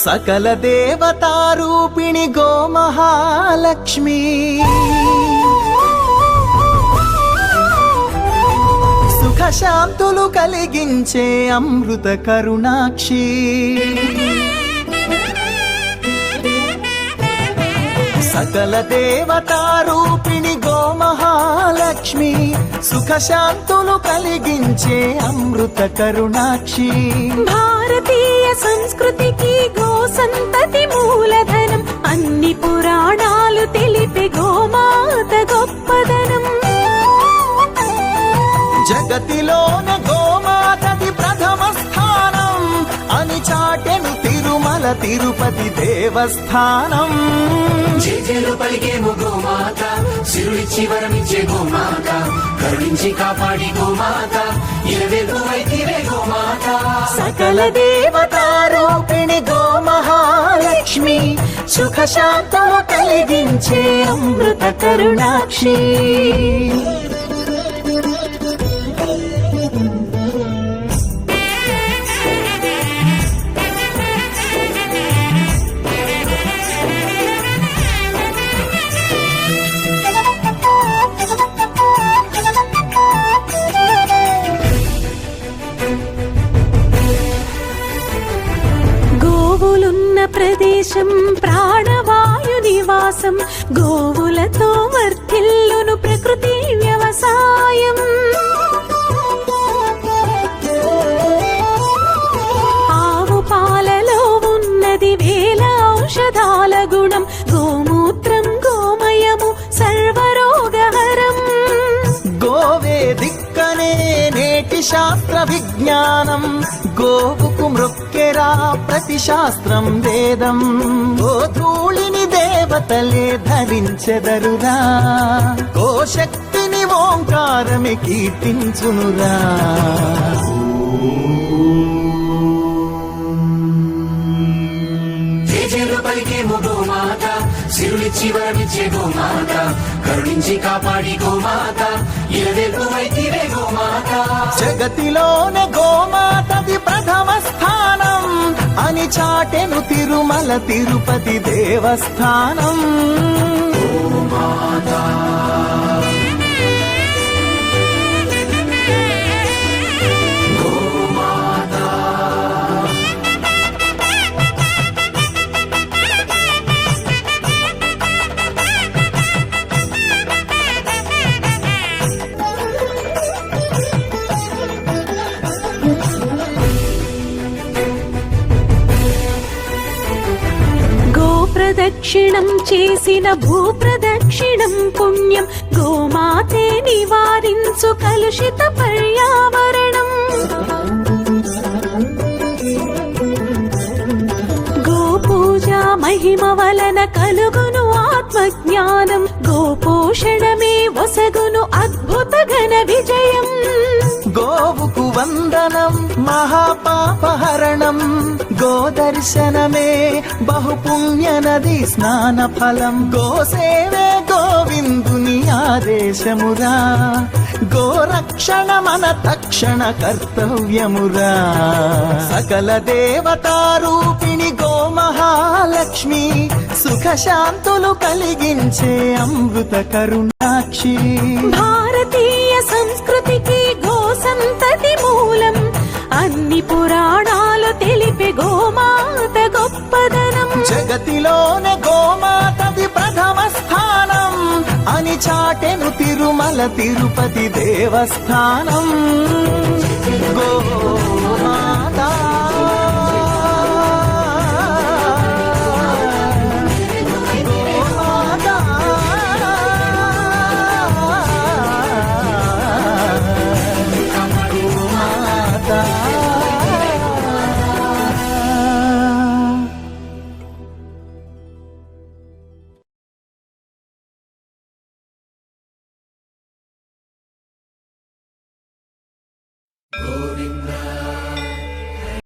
సకల దేవతారూపిణి గోమహాలక్ష్మి సుఖశాంతులు కలిగించే అమృత కరుణాక్షి సకల దేవతారూపిణి గోమహాలక్ష్మి సుఖశాంతులు కలిగించే అమృత కరుణాక్షి భారతీయ సంస్కృతికి గో సంతతి మూలధనం అన్ని పురాణాలు తెలిపే గోమాత గొప్పదనం జగతిలోన గోమాతది ప్రథమ స్థానం అని చాటెను తిరుమల తిరుపతి దేవస్థానం జేజేలు పలికేము గోమాత సిరులిచ్చి వరమిచ్చే గోమాత కరుణించి కాపాడి గోమాత ఇలవేల్పు వైతివే గోమాత సకల దేవతారూపిణి గోమహాలక్ష్మి సుఖశాంతము కలిగించే అమృత కరుణాక్షి గోవులున్న ప్రదేశం ప్రాణవాయు నివాసం గోవులతో వర్ధిల్లును ప్రకృతి వ్యవసాయం ఆవు పాలలో ఉన్నది వేల ఔషధాల గుణం గోమూత్రం గోమయము సర్వరోగహరం గోవే దిక్కనే నేటి శాస్త్ర విజ్ఞానం గోవుకు మృక్కెరా ప్రతి శాస్త్రం వేదం గోధూళిని దేవతలే ధరించెదరురా గోశక్తిని ఓంకారమి కీర్తించునురా జేజేలు పలికేము గోమాత సిరులిచ్చి వరమిచ్చే గోమాత కరుణించి కాపాడి గోమాత ఇలవేల్పు వైతివే గోమాత జగతిలోన గోమాతది ప్రథమ స్థానం అని చాటెను తిరుమల తిరుపతి దేవస్థానం ప్రదక్షిణం చేసిన భూప్రదక్షిణం పుణ్యం గోమాతే నివారించు కలుషిత పర్యావరణం గోపూజ మహిమ వలన కలుగును ఆత్మజ్ఞానం గోపోషణమే వసగును అద్భుత ఘన విజయం గోవుకు వందనం మహాపాపహరణం గోదర్శనమే బహుపుణ్య నది స్నాన ఫలం గోసేవే గోవిందుని ఆదేశమురా గోరక్షణ మన తక్షణ కర్తవ్యమురా సకల దేవతారూపిణి గోమహాలక్ష్మి సుఖశాంతులు కలిగించే అమృత కరుణాక్షి భారతీయ సంస్కృతికి గో సంతతి మూలం అన్ని పురాణాలు తెలిపే గోమాత గొప్పదనం జగతిలోన గోమాతది ప్రథమ స్థానం అని చాటెను తిరుమల తిరుపతి దేవస్థానం గో